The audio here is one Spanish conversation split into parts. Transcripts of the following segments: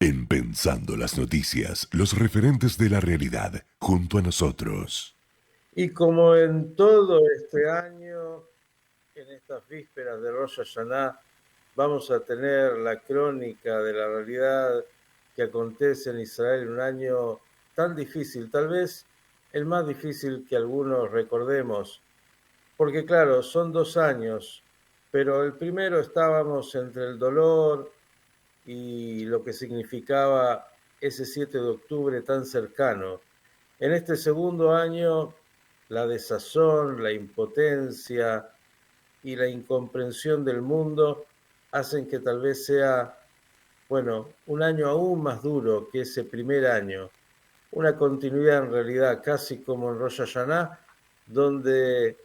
En Pensando las Noticias, los referentes de la realidad, junto a nosotros. Y como en todo este año, en estas vísperas de Rosh Hashanah, vamos a tener la crónica de la realidad que acontece en Israel en un año tan difícil, tal vez el más difícil que algunos recordemos, porque claro, son 2 años, pero el primero estábamos entre el dolor y lo que significaba ese 7 de octubre tan cercano. En este segundo año, la desazón, la impotencia y la incomprensión del mundo hacen que tal vez sea, bueno, un año aún más duro que ese primer año. Una continuidad en realidad, casi como en Rosh Hashanah, donde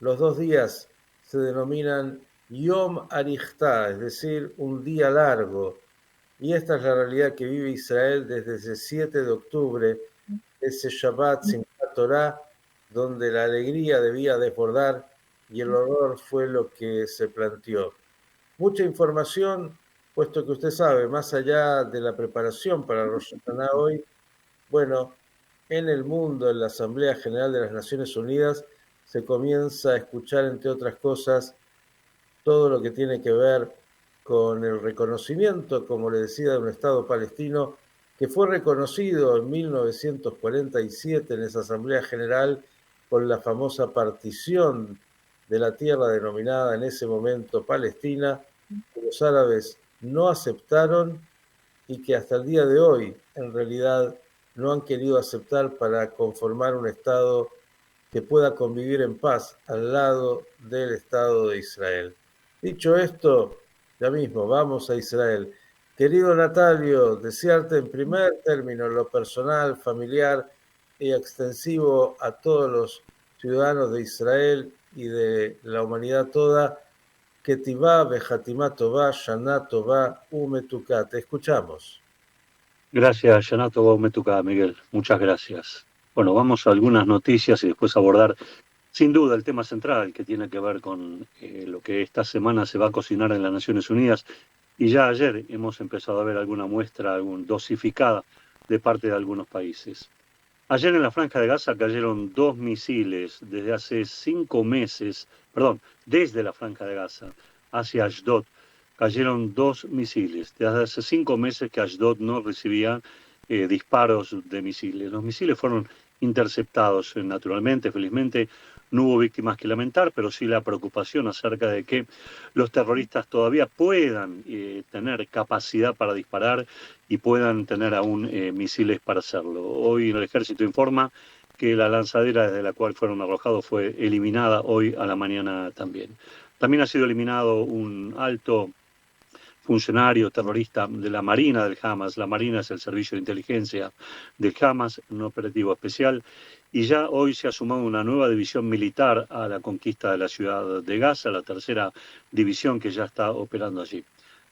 los 2 días se denominan Yom Arichtá, es decir, un día largo. Y esta es la realidad que vive Israel desde ese 7 de octubre, ese Shabbat Simchat Torah, donde la alegría debía desbordar y el horror fue lo que se planteó. Mucha información, puesto que usted sabe, más allá de la preparación para Rosh Hashanah hoy, bueno, en el mundo, en la Asamblea General de las Naciones Unidas, se comienza a escuchar, entre otras cosas, todo lo que tiene que ver con el reconocimiento, como le decía, de un Estado palestino que fue reconocido en 1947 en esa Asamblea General con la famosa partición de la tierra denominada en ese momento Palestina, que los árabes no aceptaron y que hasta el día de hoy en realidad no han querido aceptar para conformar un Estado que pueda convivir en paz al lado del Estado de Israel. Dicho esto, ya mismo vamos a Israel. Querido Natalio, desearte en primer término lo personal, familiar y extensivo a todos los ciudadanos de Israel y de la humanidad toda, que Tivá, Bejatimá Tová, Shaná Tová, Umetuká. Te escuchamos. Gracias, Yanato Baumetuca, Miguel. Muchas gracias. Bueno, vamos a algunas noticias y después abordar, sin duda, el tema central que tiene que ver con lo que esta semana se va a cocinar en las Naciones Unidas. Y ya ayer hemos empezado a ver alguna muestra dosificada de parte de algunos países. Ayer en la Franja de Gaza cayeron 2 misiles desde hace 5 meses, perdón, desde la Franja de Gaza hacia Ashdod. Cayeron 2 misiles. Desde hace 5 meses que Ashdod no recibía disparos de misiles. Los misiles fueron interceptados naturalmente, felizmente. No hubo víctimas que lamentar, pero sí la preocupación acerca de que los terroristas todavía puedan tener capacidad para disparar y puedan tener aún misiles para hacerlo. Hoy el ejército informa que la lanzadera desde la cual fueron arrojados fue eliminada hoy a la mañana también. También ha sido eliminado un alto funcionario terrorista de la Marina del Hamas. La Marina es el servicio de inteligencia del Hamas, un operativo especial, y ya hoy se ha sumado una nueva división militar a la conquista de la ciudad de Gaza, la tercera división que ya está operando allí.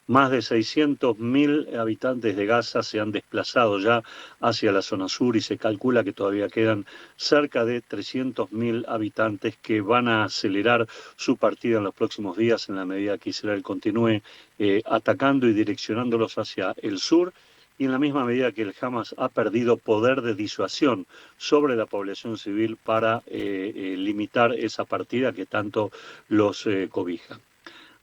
Más de 600.000 habitantes de Gaza se han desplazado ya hacia la zona sur y se calcula que todavía quedan cerca de 300.000 habitantes que van a acelerar su partida en los próximos días en la medida que Israel continúe atacando y direccionándolos hacia el sur, y en la misma medida que el Hamas ha perdido poder de disuasión sobre la población civil para limitar esa partida que tanto los cobija.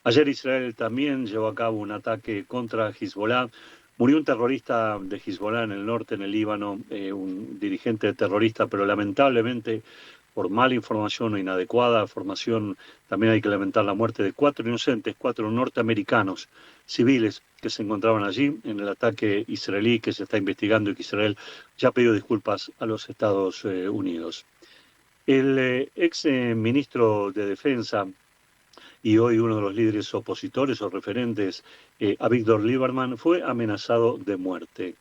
Ayer Israel también llevó a cabo un ataque contra Hezbollah. Murió un terrorista de Hezbollah en el norte, en el Líbano, un dirigente terrorista, pero lamentablemente por mala información o inadecuada formación, también hay que lamentar la muerte de 4 inocentes, 4 norteamericanos civiles que se encontraban allí en el ataque israelí que se está investigando y que Israel ya pidió disculpas a los Estados Unidos. El ex ministro de Defensa y hoy uno de los líderes opositores o referentes, Avigdor Lieberman, fue amenazado de muerte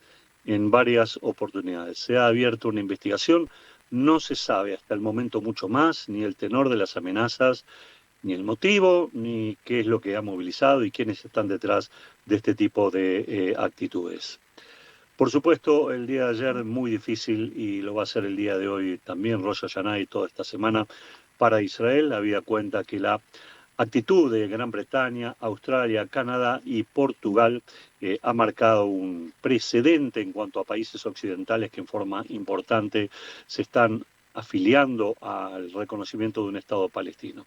en varias oportunidades. Se ha abierto una investigación, no se sabe hasta el momento mucho más, ni el tenor de las amenazas, ni el motivo, ni qué es lo que ha movilizado y quiénes están detrás de este tipo de actitudes. Por supuesto, el día de ayer muy difícil y lo va a ser el día de hoy también, Rosh Hashanah y toda esta semana para Israel, habida cuenta que la actitud de Gran Bretaña, Australia, Canadá y Portugal ha marcado un precedente en cuanto a países occidentales que en forma importante se están afiliando al reconocimiento de un Estado palestino.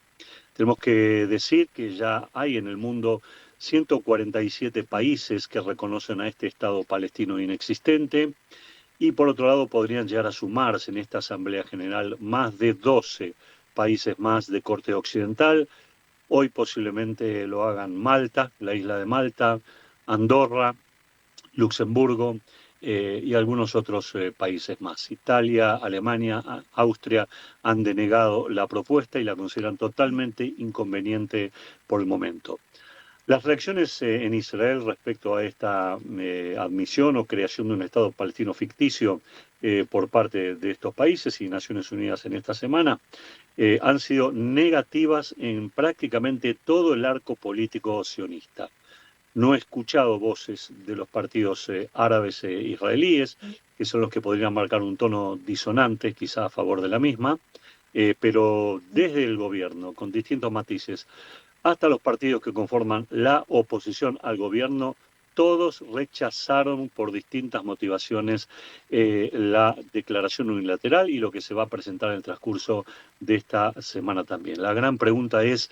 Tenemos que decir que ya hay en el mundo 147 países que reconocen a este Estado palestino inexistente y por otro lado podrían llegar a sumarse en esta Asamblea General más de 12 países más de corte occidental. Hoy posiblemente lo hagan Malta, la isla de Malta, Andorra, Luxemburgo y algunos otros países más. Italia, Alemania, Austria han denegado la propuesta y la consideran totalmente inconveniente por el momento. Las reacciones en Israel respecto a esta admisión o creación de un Estado palestino ficticio por parte de estos países y Naciones Unidas en esta semana han sido negativas en prácticamente todo el arco político sionista. No he escuchado voces de los partidos árabes e israelíes, que son los que podrían marcar un tono disonante, quizá a favor de la misma, pero desde el gobierno, con distintos matices, hasta los partidos que conforman la oposición al gobierno, todos rechazaron por distintas motivaciones la declaración unilateral y lo que se va a presentar en el transcurso de esta semana también. La gran pregunta es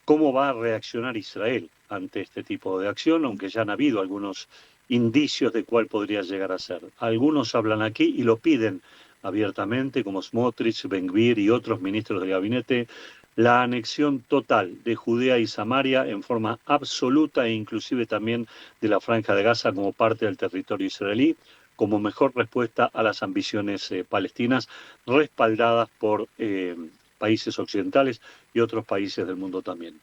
cómo va a reaccionar Israel ante este tipo de acción, aunque ya han habido algunos indicios de cuál podría llegar a ser. Algunos hablan aquí y lo piden abiertamente, como Smotrich, Ben-Gvir y otros ministros del gabinete, la anexión total de Judea y Samaria en forma absoluta e inclusive también de la Franja de Gaza como parte del territorio israelí, como mejor respuesta a las ambiciones palestinas, respaldadas por países occidentales y otros países del mundo también.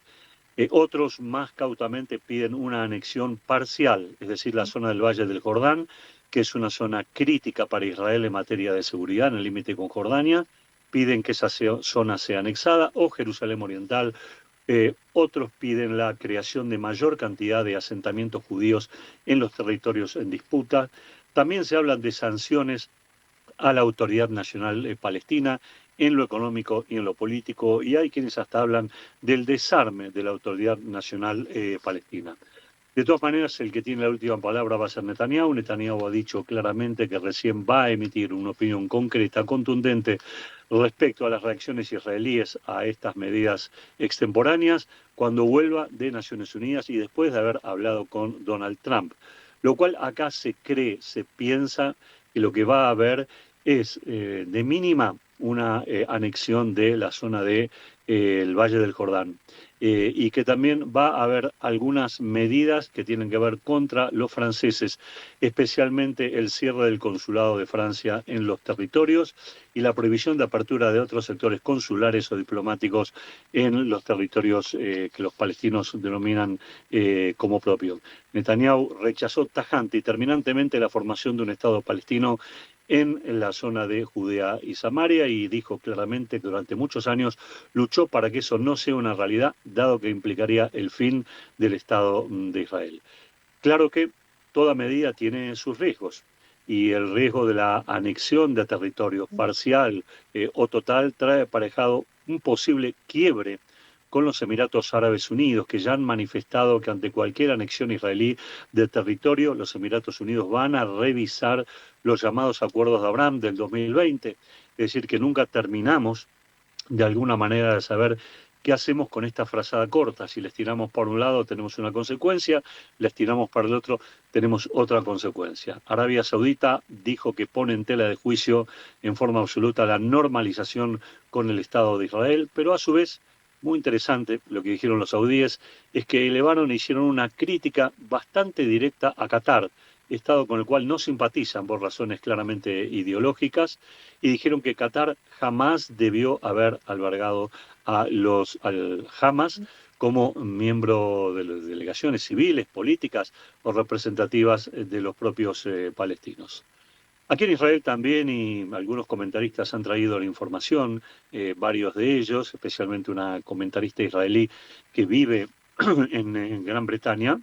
Otros más cautamente piden una anexión parcial, es decir, la zona del Valle del Jordán, que es una zona crítica para Israel en materia de seguridad en el límite con Jordania, piden que esa zona sea anexada, o Jerusalén Oriental. Otros piden la creación de mayor cantidad de asentamientos judíos en los territorios en disputa. También se hablan de sanciones a la Autoridad Nacional Palestina en lo económico y en lo político, y hay quienes hasta hablan del desarme de la Autoridad Nacional Palestina. De todas maneras, el que tiene la última palabra va a ser Netanyahu. Netanyahu ha dicho claramente que recién va a emitir una opinión concreta, contundente, respecto a las reacciones israelíes a estas medidas extemporáneas cuando vuelva de Naciones Unidas y después de haber hablado con Donald Trump. Lo cual acá se cree, se piensa que lo que va a haber es de mínima una anexión de la zona de el Valle del Jordán. Y que también va a haber algunas medidas que tienen que ver contra los franceses, especialmente el cierre del consulado de Francia en los territorios y la prohibición de apertura de otros sectores consulares o diplomáticos en los territorios que los palestinos denominan como propios. Netanyahu rechazó tajante y terminantemente la formación de un Estado palestino en la zona de Judea y Samaria y dijo claramente que durante muchos años luchó para que eso no sea una realidad, dado que implicaría el fin del Estado de Israel. Claro que toda medida tiene sus riesgos y el riesgo de la anexión de territorio parcial o total trae aparejado un posible quiebre con los Emiratos Árabes Unidos, que ya han manifestado que ante cualquier anexión israelí de territorio, los Emiratos Unidos van a revisar los llamados Acuerdos de Abraham del 2020, es decir, que nunca terminamos de alguna manera de saber qué hacemos con esta frazada corta. Si les tiramos por un lado tenemos una consecuencia, les tiramos para el otro tenemos otra consecuencia. Arabia Saudita dijo que pone en tela de juicio en forma absoluta la normalización con el Estado de Israel, pero a su vez, muy interesante lo que dijeron los saudíes, es que elevaron e hicieron una crítica bastante directa a Qatar, Estado con el cual no simpatizan por razones claramente ideológicas, y dijeron que Qatar jamás debió haber albergado al Hamas como miembro de las delegaciones civiles, políticas o representativas de los propios palestinos. Aquí en Israel también, y algunos comentaristas han traído la información, varios de ellos, especialmente una comentarista israelí que vive en Gran Bretaña,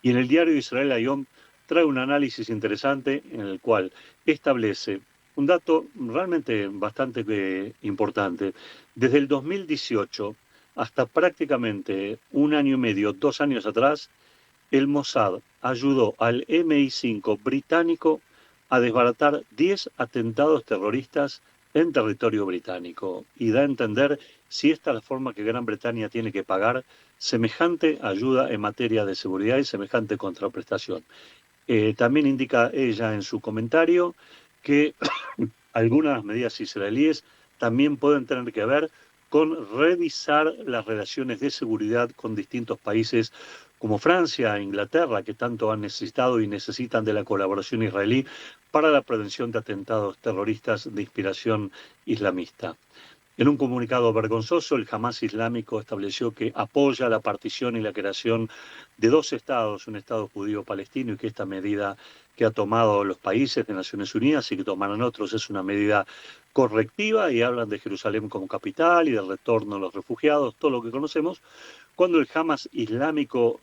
y en el diario Israel Hayom trae un análisis interesante en el cual establece un dato realmente bastante importante. Desde el 2018, hasta prácticamente 1 año y medio, 2 años atrás, el Mossad ayudó al MI5 británico a desbaratar 10 atentados terroristas en territorio británico, y da a entender si esta es la forma que Gran Bretaña tiene que pagar semejante ayuda en materia de seguridad y semejante contraprestación. También indica ella en su comentario que algunas medidas israelíes también pueden tener que ver con revisar las relaciones de seguridad con distintos países como Francia e Inglaterra, que tanto han necesitado y necesitan de la colaboración israelí para la prevención de atentados terroristas de inspiración islamista. En un comunicado vergonzoso, el Hamas islámico estableció que apoya la partición y la creación de 2 estados, un estado judío palestino, y que esta medida que ha tomado los países de Naciones Unidas y que tomarán otros es una medida correctiva, y hablan de Jerusalén como capital y del retorno de los refugiados, todo lo que conocemos. Cuando el Hamas islámico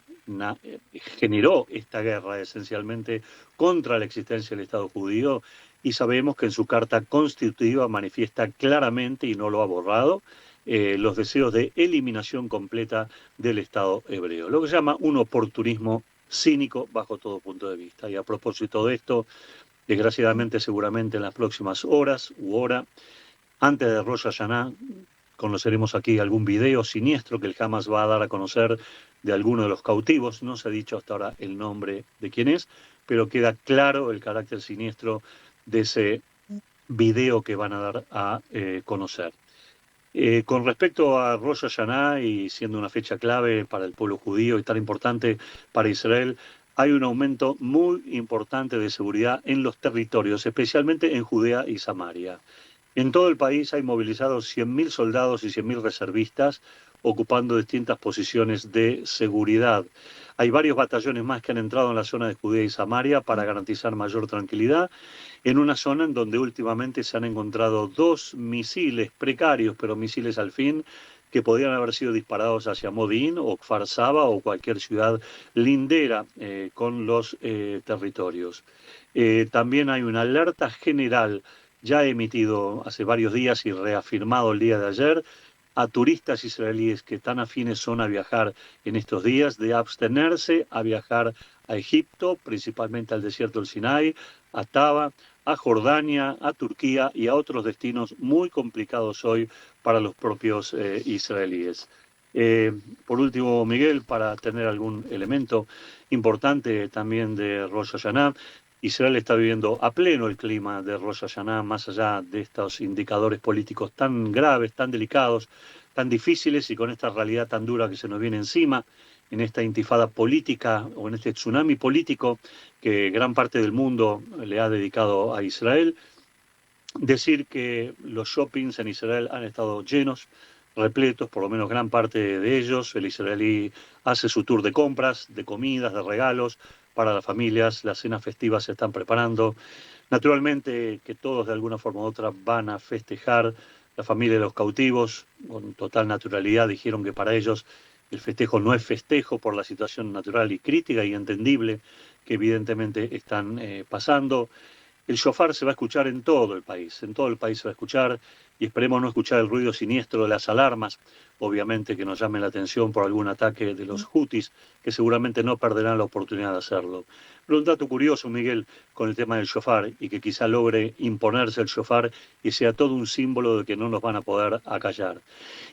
generó esta guerra esencialmente contra la existencia del Estado judío, y sabemos que en su carta constitutiva manifiesta claramente, y no lo ha borrado, los deseos de eliminación completa del Estado hebreo, lo que se llama un oportunismo cínico bajo todo punto de vista. Y a propósito de esto, desgraciadamente, seguramente en las próximas horas u hora, antes de Rosh Hashanah, conoceremos aquí algún video siniestro que el Hamas va a dar a conocer de alguno de los cautivos. No se ha dicho hasta ahora el nombre de quién es, pero queda claro el carácter siniestro de ese video que van a dar a conocer. Con respecto a Rosh Hashanah, y siendo una fecha clave para el pueblo judío y tan importante para Israel, hay un aumento muy importante de seguridad en los territorios, especialmente en Judea y Samaria. En todo el país hay movilizados 100.000 soldados y 100.000 reservistas ocupando distintas posiciones de seguridad. Hay varios batallones más que han entrado en la zona de Judea y Samaria para garantizar mayor tranquilidad, en una zona en donde últimamente se han encontrado 2 misiles precarios, pero misiles al fin, que podrían haber sido disparados hacia Modín o Kfar Saba o cualquier ciudad lindera con los territorios. También hay una alerta general ya emitido hace varios días y reafirmado el día de ayer a turistas israelíes que tan afines son a viajar en estos días, de abstenerse a viajar a Egipto, principalmente al desierto del Sinai, a Taba, a Jordania, a Turquía y a otros destinos muy complicados hoy para los propios israelíes. Por último, Miguel, para tener algún elemento importante también de Rosh Hashanah, Israel está viviendo a pleno el clima de Rosh Hashanah, más allá de estos indicadores políticos tan graves, tan delicados, tan difíciles, y con esta realidad tan dura que se nos viene encima, en esta intifada política o en este tsunami político que gran parte del mundo le ha dedicado a Israel. Decir que los shoppings en Israel han estado llenos, repletos, por lo menos gran parte de ellos. El israelí hace su tour de compras, de comidas, de regalos para las familias. Las cenas festivas se están preparando. Naturalmente que todos de alguna forma u otra van a festejar. La familia de los cautivos, con total naturalidad, dijeron que para ellos el festejo no es festejo por la situación natural y crítica y entendible que evidentemente están pasando. El shofar se va a escuchar en todo el país se va a escuchar, y esperemos no escuchar el ruido siniestro de las alarmas, obviamente que nos llame la atención por algún ataque de los hutis, que seguramente no perderán la oportunidad de hacerlo. Pero un dato curioso, Miguel, con el tema del shofar, y que quizá logre imponerse el shofar y sea todo un símbolo de que no nos van a poder acallar.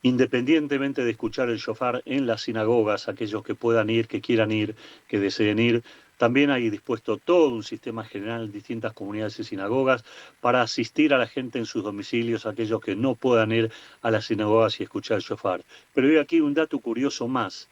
Independientemente de escuchar el shofar en las sinagogas, aquellos que puedan ir, que quieran ir, que deseen ir, también hay dispuesto todo un sistema general en distintas comunidades y sinagogas para asistir a la gente en sus domicilios, aquellos que no puedan ir a las sinagogas y escuchar el shofar. Pero hay aquí un dato curioso más.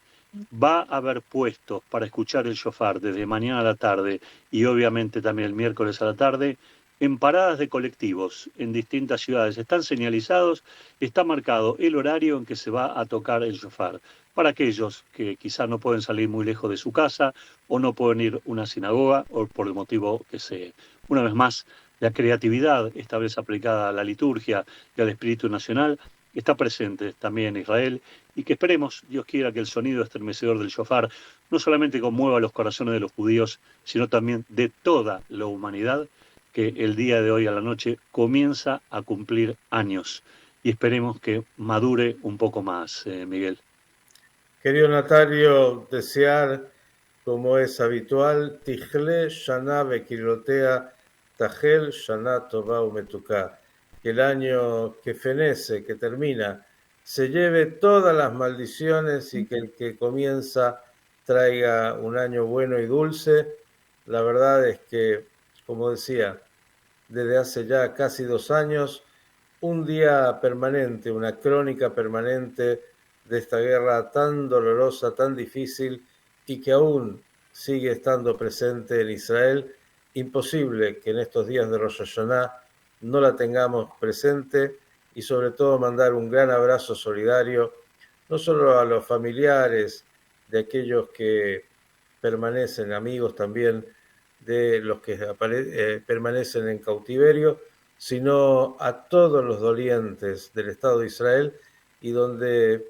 Va a haber puestos para escuchar el shofar desde mañana a la tarde y obviamente también el miércoles a la tarde en paradas de colectivos en distintas ciudades. Están señalizados, está marcado el horario en que se va a tocar el shofar, para aquellos que quizá no pueden salir muy lejos de su casa o no pueden ir a una sinagoga o por el motivo que sea. Una vez más, la creatividad, esta vez aplicada a la liturgia y al espíritu nacional, está presente también en Israel, y que esperemos, Dios quiera, que el sonido estremecedor del shofar no solamente conmueva los corazones de los judíos, sino también de toda la humanidad, que el día de hoy a la noche comienza a cumplir años. y esperemos que madure un poco más, Miguel. Querido Natalio, desear, como es habitual, Tijle Shana Bekilotea Tajel Shana Tova Umetuká, que el año que fenece, que termina, se lleve todas las maldiciones y que el que comienza traiga un año bueno y dulce. La verdad es que, como decía, desde hace ya casi 2 años, un día permanente, una crónica permanente de esta guerra tan dolorosa, tan difícil y que aún sigue estando presente en Israel. Imposible que en estos días de Rosh Hashanah no la tengamos presente y sobre todo mandar un gran abrazo solidario, no solo a los familiares de aquellos que permanecen, amigos también de los que permanecen en cautiverio, sino a todos los dolientes del Estado de Israel y donde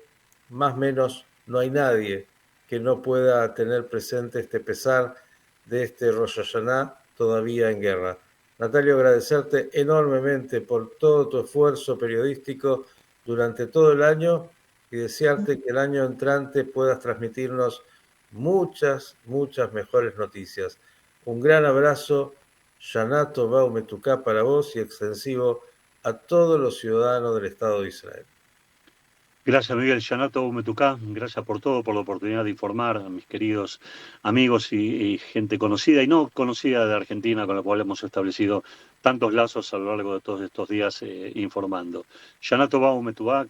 más o menos no hay nadie que no pueda tener presente este pesar de este Rosh Hashanah todavía en guerra. Natalio, agradecerte enormemente por todo tu esfuerzo periodístico durante todo el año y desearte que el año entrante puedas transmitirnos muchas mejores noticias. Un gran abrazo, Shana Tova Umetuká para vos y extensivo a todos los ciudadanos del Estado de Israel. Gracias, Miguel. Shana Tova Umetuká, gracias por todo, por la oportunidad de informar a mis queridos amigos y gente conocida y no conocida de Argentina, con la cual hemos establecido tantos lazos a lo largo de todos estos días informando. Shana Tova Umetuká,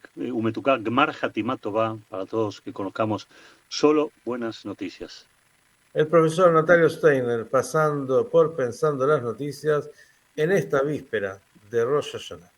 Gmar Hatimá Tová, para todos que conozcamos solo buenas noticias. El profesor Natalio Steiner pasando por Pensando las Noticias en esta víspera de Rosh Hashanah.